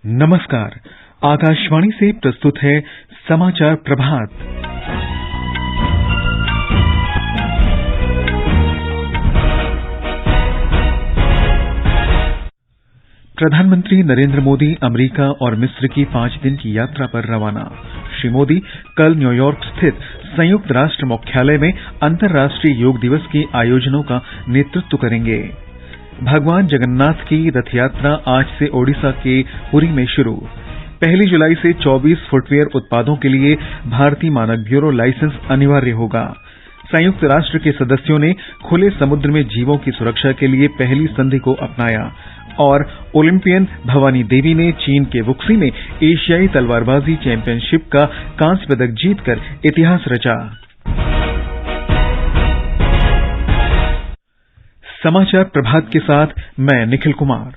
नमस्कार। आकाशवाणी से प्रस्तुत है समाचार प्रभात। प्रधानमंत्री नरेंद्र मोदी अमेरिका और मिस्र की 5 दिन की यात्रा पर रवाना। श्री मोदी कल न्यूयॉर्क स्थित संयुक्त राष्ट्र मुख्यालय में अंतर्राष्ट्रीय योग दिवस के आयोजनों का नेतृत्व करेंगे। भगवान जगन्नाथ की रथ यात्रा आज से ओडिशा के पुरी में शुरू। 1 जुलाई से 24 फुटवियर उत्पादों के लिए भारतीय मानक ब्यूरो लाइसेंस अनिवार्य होगा। संयुक्त राष्ट्र के सदस्यों ने खुले समुद्र में जीवों की सुरक्षा के लिए पहली संधि को अपनाया और ओलंपियन भवानी देवी ने चीन के वुक्सी में एशियाई तलवारबाजी चैंपियनशिप का कांस्य पदक जीतकर इतिहास रचा। समाचार प्रभात के साथ मैं निखिल कुमार।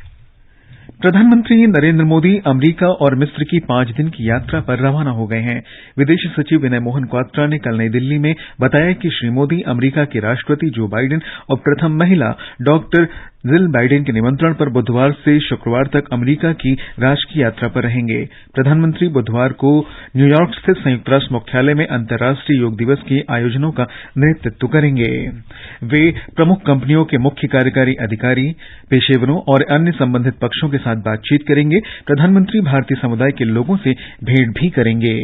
प्रधानमंत्री नरेंद्र मोदी अमेरिका और मिस्र की 5 दिन की यात्रा पर रवाना हो गए हैं। विदेश सचिव विनय मोहन क्वात्रा ने कल नई दिल्ली में बताया कि श्री मोदी अमेरिका के राष्ट्रपति जो बाइडेन और प्रथम महिला डॉक्टर जिल बाइडेन के निमंत्रण पर बुधवार से शुक्रवार तक अमेरिका की राजकीय यात्रा पर रहेंगे। प्रधानमंत्री बुधवार को न्यूयॉर्क स्थित संयुक्त राष्ट्र मुख्यालय में अंतर्राष्ट्रीय योग दिवस के आयोजनों का नेतृत्व करेंगे। वे प्रमुख कंपनियों के मुख्य कार्यकारी अधिकारी, पेशेवरों और अन्य संबंधित पक्षों के साथ बातचीत करेंगे। प्रधानमंत्री भारतीय समुदाय के लोगों से भेंट भी करेंगे।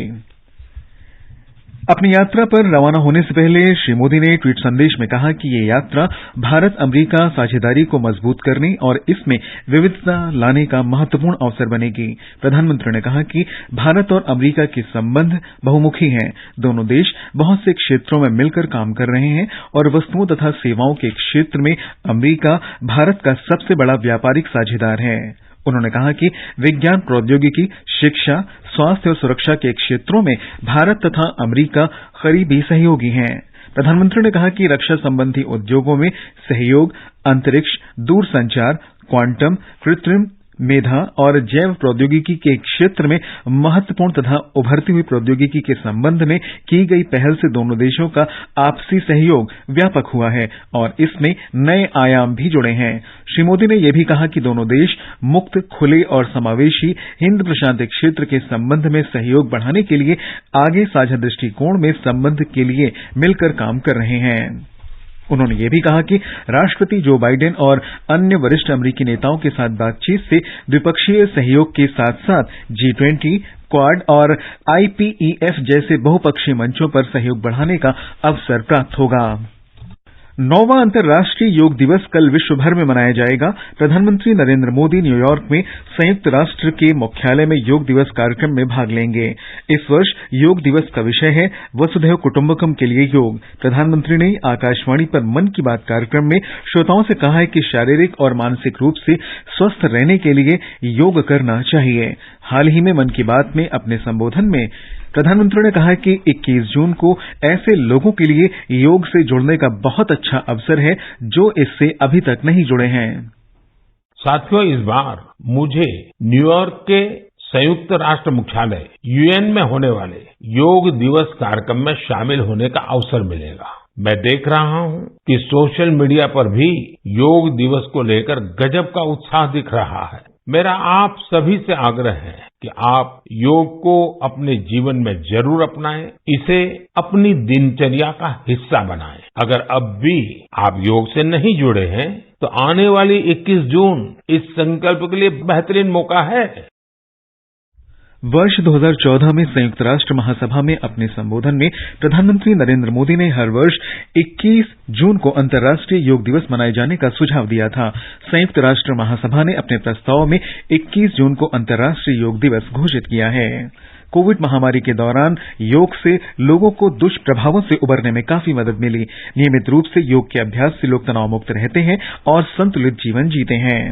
अपनी यात्रा पर रवाना होने से पहले श्री मोदी ने ट्वीट संदेश में कहा कि ये यात्रा भारत अमेरिका साझेदारी को मजबूत करने और इसमें विविधता लाने का महत्वपूर्ण अवसर बनेगी। प्रधानमंत्री ने कहा कि भारत और अमेरिका के संबंध बहुमुखी हैं। दोनों देश बहुत से क्षेत्रों में मिलकर काम कर रहे हैं और वस्तुओं तथा सेवाओं के क्षेत्र में अमेरिका भारत का सबसे बड़ा व्यापारिक साझेदार है। उन्होंने कहा कि विज्ञान, प्रौद्योगिकी, शिक्षा, स्वास्थ्य और सुरक्षा के क्षेत्रों में भारत तथा अमेरिका करीबी सहयोगी हैं। प्रधानमंत्री ने कहा कि रक्षा संबंधी उद्योगों में सहयोग, अंतरिक्ष, दूरसंचार, क्वांटम, कृत्रिम मेधा और जैव प्रौद्योगिकी के क्षेत्र में महत्वपूर्ण तथा उभरती हुई प्रौद्योगिकी के संबंध में की गई पहल से दोनों देशों का आपसी सहयोग व्यापक हुआ है और इसमें नए आयाम भी जुड़े हैं। श्री मोदी ने यह भी कहा कि दोनों देश मुक्त, खुले और समावेशी हिंद प्रशांत क्षेत्र के संबंध में सहयोग बढ़ाने के लिए आगे साझा दृष्टिकोण में संबंध के लिए मिलकर काम कर रहे हैं। उन्होंने यह भी कहा कि राष्ट्रपति जो बाइडेन और अन्य वरिष्ठ अमेरिकी नेताओं के साथ बातचीत से द्विपक्षीय सहयोग के साथ साथ G20, क्वाड और IPEF जैसे बहुपक्षीय मंचों पर सहयोग बढ़ाने का अवसर प्राप्त होगा। 9वां अंतर्राष्ट्रीय योग दिवस कल विश्व भर में मनाया जाएगा। प्रधानमंत्री नरेंद्र मोदी न्यूयॉर्क में संयुक्त राष्ट्र के मुख्यालय में योग दिवस कार्यक्रम में भाग लेंगे। इस वर्ष योग दिवस का विषय है वसुधैव कुटुंबकम के लिए योग। प्रधानमंत्री ने आकाशवाणी पर मन की बात कार्यक्रम में श्रोताओं से कहा है कि शारीरिक और मानसिक रूप से स्वस्थ रहने के लिए योग करना चाहिए। हाल ही में मन की बात में अपने संबोधन में प्रधानमंत्री ने कहा कि 21 जून को ऐसे लोगों के लिए योग से जुड़ने का बहुत अच्छा अवसर है जो इससे अभी तक नहीं जुड़े हैं। साथियों, इस बार मुझे न्यूयॉर्क के संयुक्त राष्ट्र मुख्यालय UN में होने वाले योग दिवस कार्यक्रम में शामिल होने का अवसर मिलेगा। मैं देख रहा हूं कि सोशल मीडिया पर भी योग दिवस को लेकर गजब का उत्साह दिख रहा है। मेरा आप सभी से आग्रह है कि आप योग को अपने जीवन में जरूर अपनाएं, इसे अपनी दिनचर्या का हिस्सा बनाएं। अगर अब भी आप योग से नहीं जुड़े हैं तो आने वाली 21 जून इस संकल्प के लिए बेहतरीन मौका है। वर्ष 2014 में संयुक्त राष्ट्र महासभा में अपने संबोधन में प्रधानमंत्री नरेंद्र मोदी ने हर वर्ष 21 जून को अंतर्राष्ट्रीय योग दिवस मनाए जाने का सुझाव दिया था। संयुक्त राष्ट्र महासभा ने अपने प्रस्ताव में 21 जून को अंतर्राष्ट्रीय योग दिवस घोषित किया है। कोविड महामारी के दौरान योग से लोगों को दुष्प्रभावों से उबरने में काफी मदद मिली। नियमित रूप से योग के अभ्यास से लोग तनाव मुक्त रहते हैं और संतुलित जीवन जीते हैं।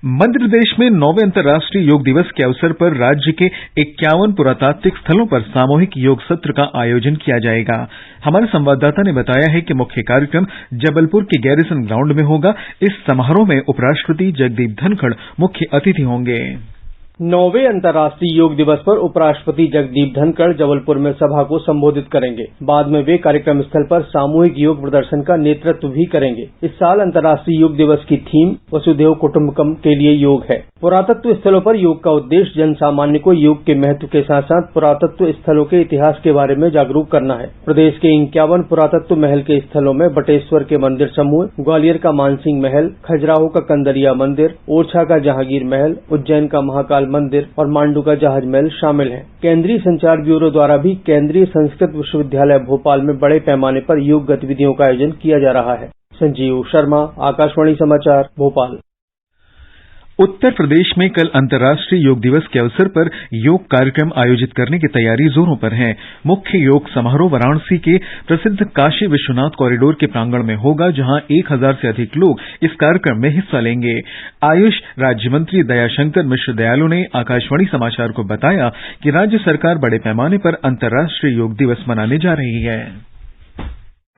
मध्य प्रदेश में 9वें अंतर्राष्ट्रीय योग दिवस के अवसर पर राज्य के 51 पुरातात्विक स्थलों पर सामूहिक योग सत्र का आयोजन किया जाएगा। हमारे संवाददाता ने बताया है कि मुख्य कार्यक्रम जबलपुर के गैरिसन ग्राउंड में होगा। इस समारोह में उपराष्ट्रपति जगदीप धनखड़ मुख्य अतिथि होंगे। 9वें अंतर्राष्ट्रीय योग दिवस पर उपराष्ट्रपति जगदीप धनखड़ जबलपुर में सभा को संबोधित करेंगे। बाद में वे कार्यक्रम स्थल पर सामूहिक योग प्रदर्शन का नेतृत्व भी करेंगे। इस साल अंतर्राष्ट्रीय योग दिवस की थीम वसुधैव कुटुंबकम के लिए योग है। पुरातत्व स्थलों पर योग का उद्देश्य जन सामान्य को योग के महत्व के साथ साथ पुरातत्व स्थलों के इतिहास के बारे में जागरूक करना है। प्रदेश के 51 पुरातत्व महल के स्थलों में बटेश्वर के मंदिर समूह, ग्वालियर का मानसिंह महल, खजुराहो का कंदरिया मंदिर, ओरछा का जहांगीर महल, उज्जैन का महाकाल मंदिर और मांडू का जहाज महल शामिल है। केंद्रीय संचार ब्यूरो द्वारा भी केंद्रीय संस्कृत विश्वविद्यालय भोपाल में बड़े पैमाने पर योग गतिविधियों का आयोजन किया जा रहा है। संजीव शर्मा, आकाशवाणी समाचार, भोपाल। उत्तर प्रदेश में कल अंतर्राष्ट्रीय योग दिवस के अवसर पर योग कार्यक्रम आयोजित करने की तैयारी जोरों पर है। मुख्य योग समारोह वाराणसी के प्रसिद्ध काशी विश्वनाथ कॉरिडोर के प्रांगण में होगा, जहां 1000 से अधिक लोग इस कार्यक्रम में हिस्सा लेंगे। आयुष राज्य मंत्री दयाशंकर मिश्र दयालु ने आकाशवाणी समाचार को बताया कि राज्य सरकार बड़े पैमाने पर अंतर्राष्ट्रीय योग दिवस मनाने जा रही है।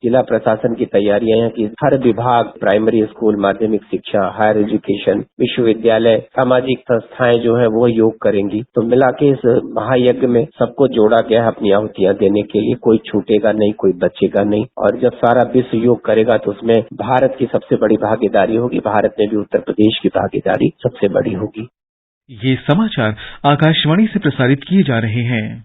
जिला प्रशासन की तैयारियां हैं कि हर विभाग, प्राइमरी स्कूल, माध्यमिक शिक्षा, हायर एजुकेशन, विश्वविद्यालय, सामाजिक संस्थाएं जो है वो योग करेंगी। तो मिला के इस महायज्ञ में सबको जोड़ा गया है अपनी आहुतियां देने के लिए। कोई छूटेगा नहीं, कोई बचेगा नहीं। और जब सारा विश्व योग करेगा तो उसमें भारत की सबसे बड़ी भागीदारी होगी। भारत में भी उत्तर प्रदेश की भागीदारी सबसे बड़ी होगी। ये समाचार आकाशवाणी से प्रसारित किए जा रहे हैं।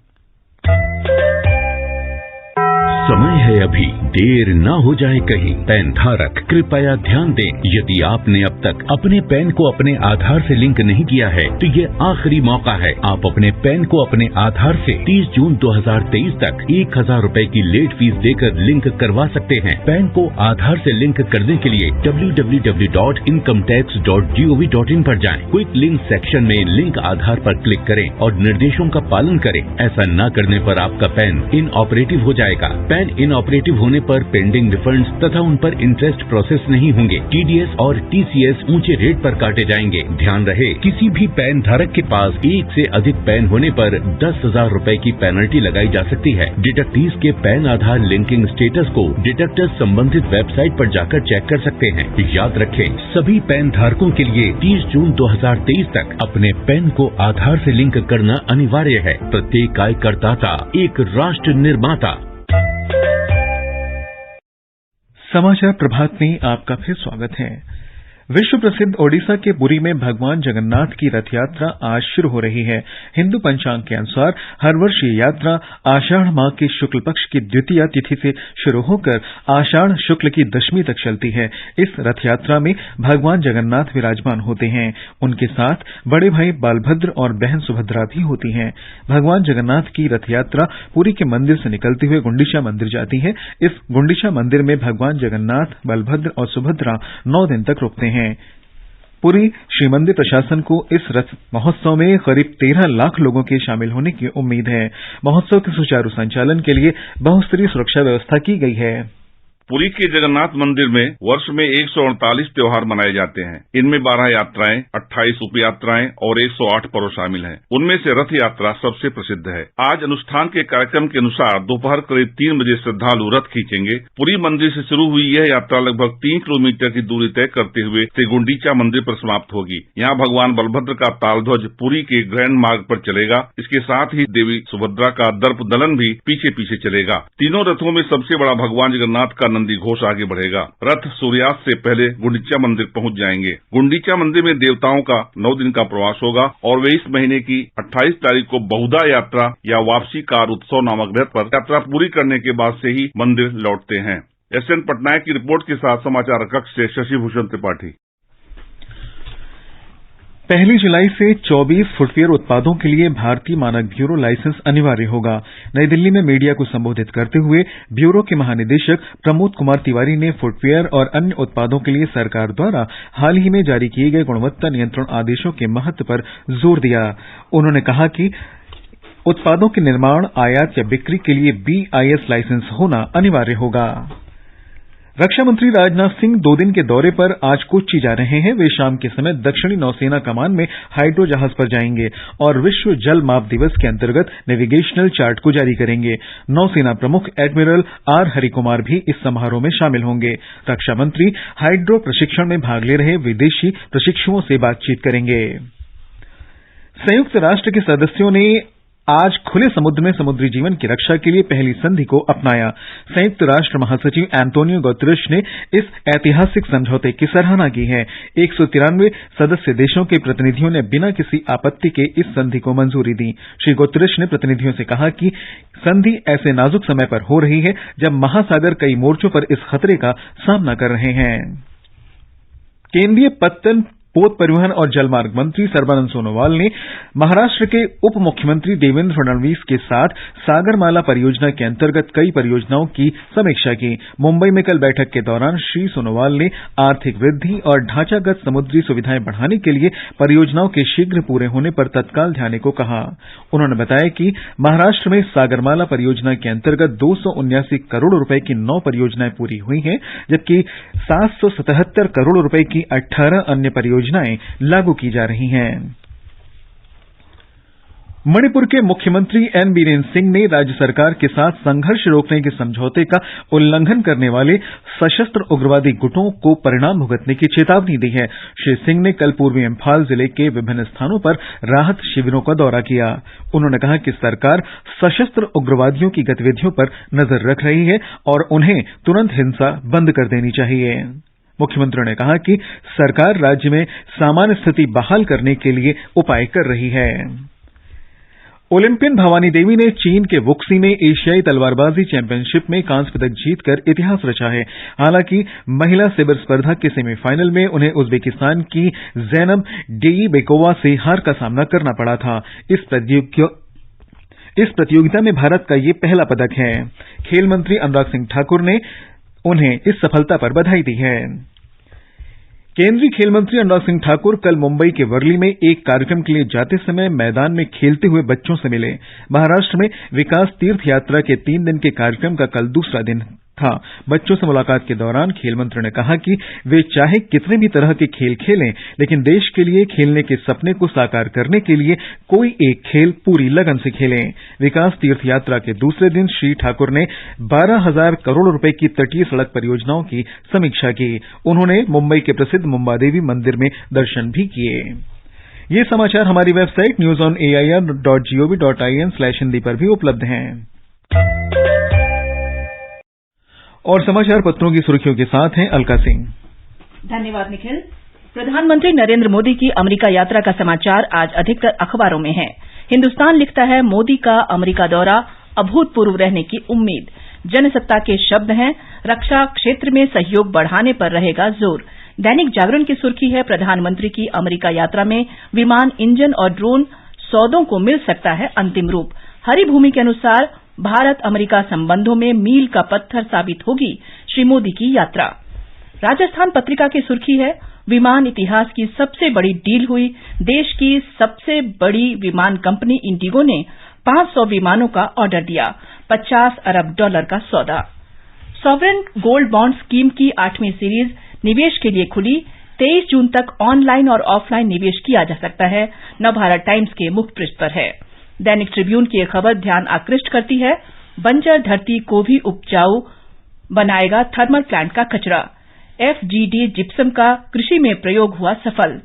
समय है अभी, देर ना हो जाए कहीं। पैन धारक कृपया ध्यान दें, यदि आपने अब तक अपने पैन को अपने आधार से लिंक नहीं किया है तो ये आखिरी मौका है। आप अपने पैन को अपने आधार से 30 जून 2023 तक 1000 रुपए की लेट फीस देकर लिंक करवा सकते हैं। पैन को आधार से लिंक करने के लिए www.incometax.gov.in पर जाएं। क्विक लिंक सेक्शन में लिंक आधार पर क्लिक करें और निर्देशों का पालन करें। ऐसा न करने पर आपका पैन इनऑपरेटिव हो जाएगा। पैन इनऑपरेटिव होने पर पेंडिंग रिफंड्स तथा उन पर इंटरेस्ट प्रोसेस नहीं होंगे। TDS और TCS ऊंचे रेट पर काटे जाएंगे। ध्यान रहे, किसी भी पैन धारक के पास एक से अधिक पैन होने पर 10,000 रुपए की पेनल्टी लगाई जा सकती है। डिडक्टीज के पैन आधार लिंकिंग स्टेटस को डिडक्टर्स संबंधित वेबसाइट पर जाकर चेक कर सकते हैं। याद रखें, सभी पैन धारकों के लिए 30 जून 2023 तक अपने पैन को आधार से लिंक करना अनिवार्य है। प्रत्येक आय करदाता एक राष्ट्र निर्माता। समाचार प्रभात में आपका फिर स्वागत है। विश्व प्रसिद्ध ओडिशा के पुरी में भगवान जगन्नाथ की रथ यात्रा आज शुरू हो रही है। हिंदू पंचांग के अनुसार हर वर्ष ये यात्रा आषाढ़ माह के शुक्ल पक्ष की द्वितीया तिथि से शुरू होकर आषाढ़ शुक्ल की दशमी तक चलती है। इस रथ यात्रा में भगवान जगन्नाथ विराजमान होते हैं। उनके साथ बड़े भाई बालभद्र और बहन सुभद्रा भी होती हैं। भगवान जगन्नाथ की रथ यात्रा पुरी के मंदिर से निकलते हुए गुंडीचा मंदिर जाती है। इस गुंडीचा मंदिर में भगवान जगन्नाथ, बलभद्र और सुभद्रा 9 दिन तक रुकते हैं। पुरी श्री मंदिर प्रशासन को इस रथ महोत्सव में करीब 13 लाख लोगों के शामिल होने की उम्मीद है। महोत्सव के सुचारू संचालन के लिए बहुस्तरीय सुरक्षा व्यवस्था की गई है। पुरी के जगन्नाथ मंदिर में वर्ष में 148 त्योहार मनाए जाते हैं। इनमें 12 यात्राएं, 28 उप यात्राएं और 108 पर्व शामिल हैं। उनमें से रथ यात्रा सबसे प्रसिद्ध है। आज अनुष्ठान के कार्यक्रम के अनुसार दोपहर करीब 3 बजे श्रद्धालु रथ खींचेंगे। पुरी मंदिर से शुरू हुई यह यात्रा लगभग 3 किलोमीटर की दूरी तय करते हुए श्री गुंडीचा मंदिर पर समाप्त होगी। यहाँ भगवान बलभद्र का तालध्वज पुरी के ग्रैंड मार्ग पर चलेगा। इसके साथ ही देवी सुभद्रा का दर्प दलन भी पीछे पीछे चलेगा। तीनों रथों में सबसे बड़ा भगवान जगन्नाथ का नंदी घोष आगे बढ़ेगा। रथ सूर्यास्त से पहले गुंडीचा मंदिर पहुंच जाएंगे। गुंडीचा मंदिर में देवताओं का 9 दिन का प्रवास होगा और वे इस महीने की 28 तारीख को बहुधा यात्रा या वापसी कार उत्सव नामक रथ पर यात्रा पूरी करने के बाद से ही मंदिर लौटते हैं। SN पटनायक की रिपोर्ट के साथ समाचार कक्ष से शशिभूषण त्रिपाठी। 1 जुलाई से 24 फुटवियर उत्पादों के लिए भारतीय मानक ब्यूरो लाइसेंस अनिवार्य होगा। नई दिल्ली में मीडिया को संबोधित करते हुए ब्यूरो के महानिदेशक प्रमोद कुमार तिवारी ने फुटवियर और अन्य उत्पादों के लिए सरकार द्वारा हाल ही में जारी किए गए गुणवत्ता नियंत्रण आदेशों के महत्व पर जोर दिया। उन्होंने कहा कि उत्पादों के निर्माण, आयात या बिक्री के लिए BIS लाइसेंस होना अनिवार्य होगा। रक्षा मंत्री राजनाथ सिंह 2 दिन के दौरे पर आज कोच्चि जा रहे हैं। वे शाम के समय दक्षिणी नौसेना कमान में हाइड्रो जहाज पर जाएंगे और विश्व जल माप दिवस के अंतर्गत नेविगेशनल चार्ट को जारी करेंगे। नौसेना प्रमुख एडमिरल R हरिकुमार भी इस समारोह में शामिल होंगे। रक्षा मंत्री हाइड्रो प्रशिक्षण में भाग ले रहे विदेशी प्रशिक्षुओं से बातचीत करेंगे। संयुक्त राष्ट्र के सदस्यों ने आज खुले समुद्र में समुद्री जीवन की रक्षा के लिए पहली संधि को अपनाया। संयुक्त राष्ट्र महासचिव एंटोनियो गुतेरेस ने इस ऐतिहासिक समझौते की सराहना की है। 193 सदस्य देशों के प्रतिनिधियों ने बिना किसी आपत्ति के इस संधि को मंजूरी दी। श्री गुतेरेस ने प्रतिनिधियों से कहा कि संधि ऐसे नाजुक समय पर हो रही है जब महासागर कई मोर्चों पर इस खतरे का सामना कर रहे हैं। केंद्रीय पत्तन, पोत परिवहन और जलमार्ग मंत्री सर्बानंद सोनोवाल ने महाराष्ट्र के उप मुख्यमंत्री देवेंद्र फडणवीस के साथ सागरमाला परियोजना के अंतर्गत कई परियोजनाओं की समीक्षा की। मुंबई में कल बैठक के दौरान श्री सोनोवाल ने आर्थिक वृद्धि और ढांचागत समुद्री सुविधाएं बढ़ाने के लिए परियोजनाओं के शीघ्र पूरे होने पर तत्काल ध्यान देने को कहा। उन्होंने बताया कि महाराष्ट्र में सागरमाला परियोजना के अंतर्गत 279 करोड़ रुपए की 9 परियोजनाएं पूरी हुई हैं, जबकि 777 करोड़ रुपए की 18 अन्य परियोजनाएं लागू की जा रही हैं। मणिपुर के मुख्यमंत्री एन बीरेन सिंह ने राज्य सरकार के साथ संघर्ष रोकने के समझौते का उल्लंघन करने वाले सशस्त्र उग्रवादी गुटों को परिणाम भुगतने की चेतावनी दी है। श्री सिंह ने कल पूर्वी इंफाल जिले के विभिन्न स्थानों पर राहत शिविरों का दौरा किया। उन्होंने कहा कि सरकार सशस्त्र उग्रवादियों की गतिविधियों पर नजर रख रही है और उन्हें तुरंत हिंसा बंद कर देनी चाहिए। मुख्यमंत्री ने कहा कि सरकार राज्य में सामान्य स्थिति बहाल करने के लिए उपाय कर रही है। ओलंपियन भवानी देवी ने चीन के वुक्सी में एशियाई तलवारबाजी चैंपियनशिप में कांस्य पदक जीतकर इतिहास रचा है। हालांकि महिला सेबर स्पर्धा के सेमीफाइनल में उन्हें उज्बेकिस्तान की जैनब डेईबेकोवा से हार का सामना करना पड़ा था। इस प्रतियोगिता में भारत का ये पहला पदक है। खेल मंत्री अनुराग सिंह ठाकुर ने उन्हें इस सफलता पर बधाई दी है। केंद्रीय खेल मंत्री अनुराग सिंह ठाकुर कल मुंबई के वर्ली में एक कार्यक्रम के लिए जाते समय मैदान में खेलते हुए बच्चों से मिले। महाराष्ट्र में विकास तीर्थ यात्रा के 3 दिन के कार्यक्रम का कल दूसरा दिन था। बच्चों से मुलाकात के दौरान खेल मंत्री ने कहा कि वे चाहे कितने भी तरह के खेल खेलें, लेकिन देश के लिए खेलने के सपने को साकार करने के लिए कोई एक खेल पूरी लगन से खेलें। विकास तीर्थ यात्रा के दूसरे दिन श्री ठाकुर ने 12,000 करोड़ रुपए की तटीय सड़क परियोजनाओं की समीक्षा की। उन्होंने मुंबई के प्रसिद्ध मुंबादेवी मंदिर में दर्शन भी किए। ये समाचार हमारी वेबसाइट newsonair.gov.in/hindi पर भी उपलब्ध हैं। और समाचार पत्रों की सुर्खियों के साथ हैं अलका सिंह। धन्यवाद निखिल। प्रधानमंत्री नरेंद्र मोदी की अमेरिका यात्रा का समाचार आज अधिकतर अखबारों में है। हिंदुस्तान लिखता है, मोदी का अमेरिका दौरा अभूतपूर्व रहने की उम्मीद। जनसत्ता के शब्द हैं, रक्षा क्षेत्र में सहयोग बढ़ाने पर रहेगा जोर। दैनिक जागरण की सुर्खी है, प्रधानमंत्री की अमेरिका यात्रा में विमान, इंजन और ड्रोन सौदों को मिल सकता है अंतिम रूप। हरिभूमि के अनुसार भारत अमेरिका संबंधों में मील का पत्थर साबित होगी श्री मोदी की यात्रा। राजस्थान पत्रिका की सुर्खी है, विमान इतिहास की सबसे बड़ी डील हुई। देश की सबसे बड़ी विमान कंपनी इंडिगो ने 500 विमानों का ऑर्डर दिया। $50 अरब का सौदा। सॉवरेन गोल्ड बॉन्ड स्कीम की 8वीं सीरीज निवेश के लिए खुली। 23 जून तक ऑनलाइन और ऑफलाइन निवेश किया जा सकता है। नवभारत टाइम्स के मुखपृष्ठ पर है। दैनिक ट्रिब्यून की एक खबर ध्यान आकृष्ट करती है, बंजर धरती को भी उपजाऊ बनाएगा थर्मल प्लांट का कचरा। FGD जिप्सम का कृषि में प्रयोग हुआ सफल।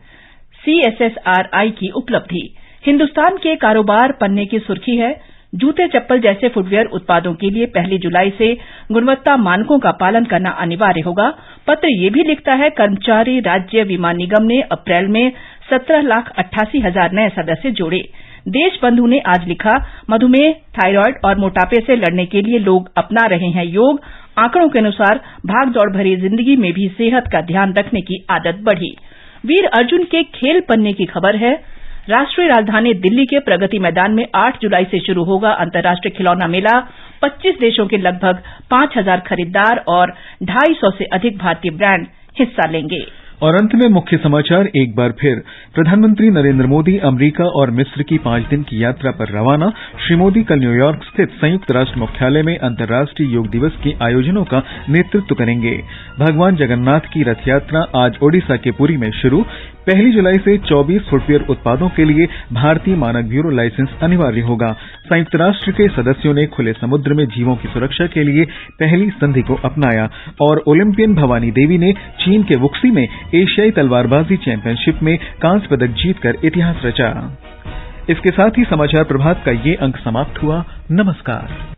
CSSRI की उपलब्धि। हिंदुस्तान के कारोबार पन्ने की सुर्खी है, जूते चप्पल जैसे फुटवियर उत्पादों के लिए 1 जुलाई से गुणवत्ता मानकों का पालन करना अनिवार्य होगा। पत्र यह भी लिखता है, कर्मचारी राज्य बीमा निगम ने अप्रैल में 17,88,000 नए सदस्य जोड़े। देशबंधु ने आज लिखा, मधुमेह, थायराइड और मोटापे से लड़ने के लिए लोग अपना रहे हैं योग। आंकड़ों के अनुसार भागदौड़ भरी जिंदगी में भी सेहत का ध्यान रखने की आदत बढ़ी। वीर अर्जुन के खेल पन्ने की खबर है, राष्ट्रीय राजधानी दिल्ली के प्रगति मैदान में 8 जुलाई से शुरू होगा अंतर्राष्ट्रीय खिलौना मेला। 25 देशों के लगभग 5,000 खरीदार और 250 से अधिक भारतीय ब्रांड हिस्सा लेंगे। और अंत में मुख्य समाचार एक बार फिर। प्रधानमंत्री नरेंद्र मोदी अमेरिका और मिस्र की 5 दिन की यात्रा पर रवाना। श्री मोदी कल न्यूयॉर्क स्थित संयुक्त राष्ट्र मुख्यालय में अंतर्राष्ट्रीय योग दिवस के आयोजनों का नेतृत्व करेंगे। भगवान जगन्नाथ की रथ यात्रा आज ओडिशा के पुरी में शुरू। 1 जुलाई से 24 फुटवियर उत्पादों के लिए भारतीय मानक ब्यूरो लाइसेंस अनिवार्य होगा। संयुक्त राष्ट्र के सदस्यों ने खुले समुद्र में जीवों की सुरक्षा के लिए पहली संधि को अपनाया। और ओलंपियन भवानी देवी ने चीन के वुक्सी में एशियाई तलवारबाजी चैंपियनशिप में कांस्य पदक जीतकर इतिहास रचा। इसके साथ ही समाचार प्रभात का ये अंक समाप्त हुआ। नमस्कार।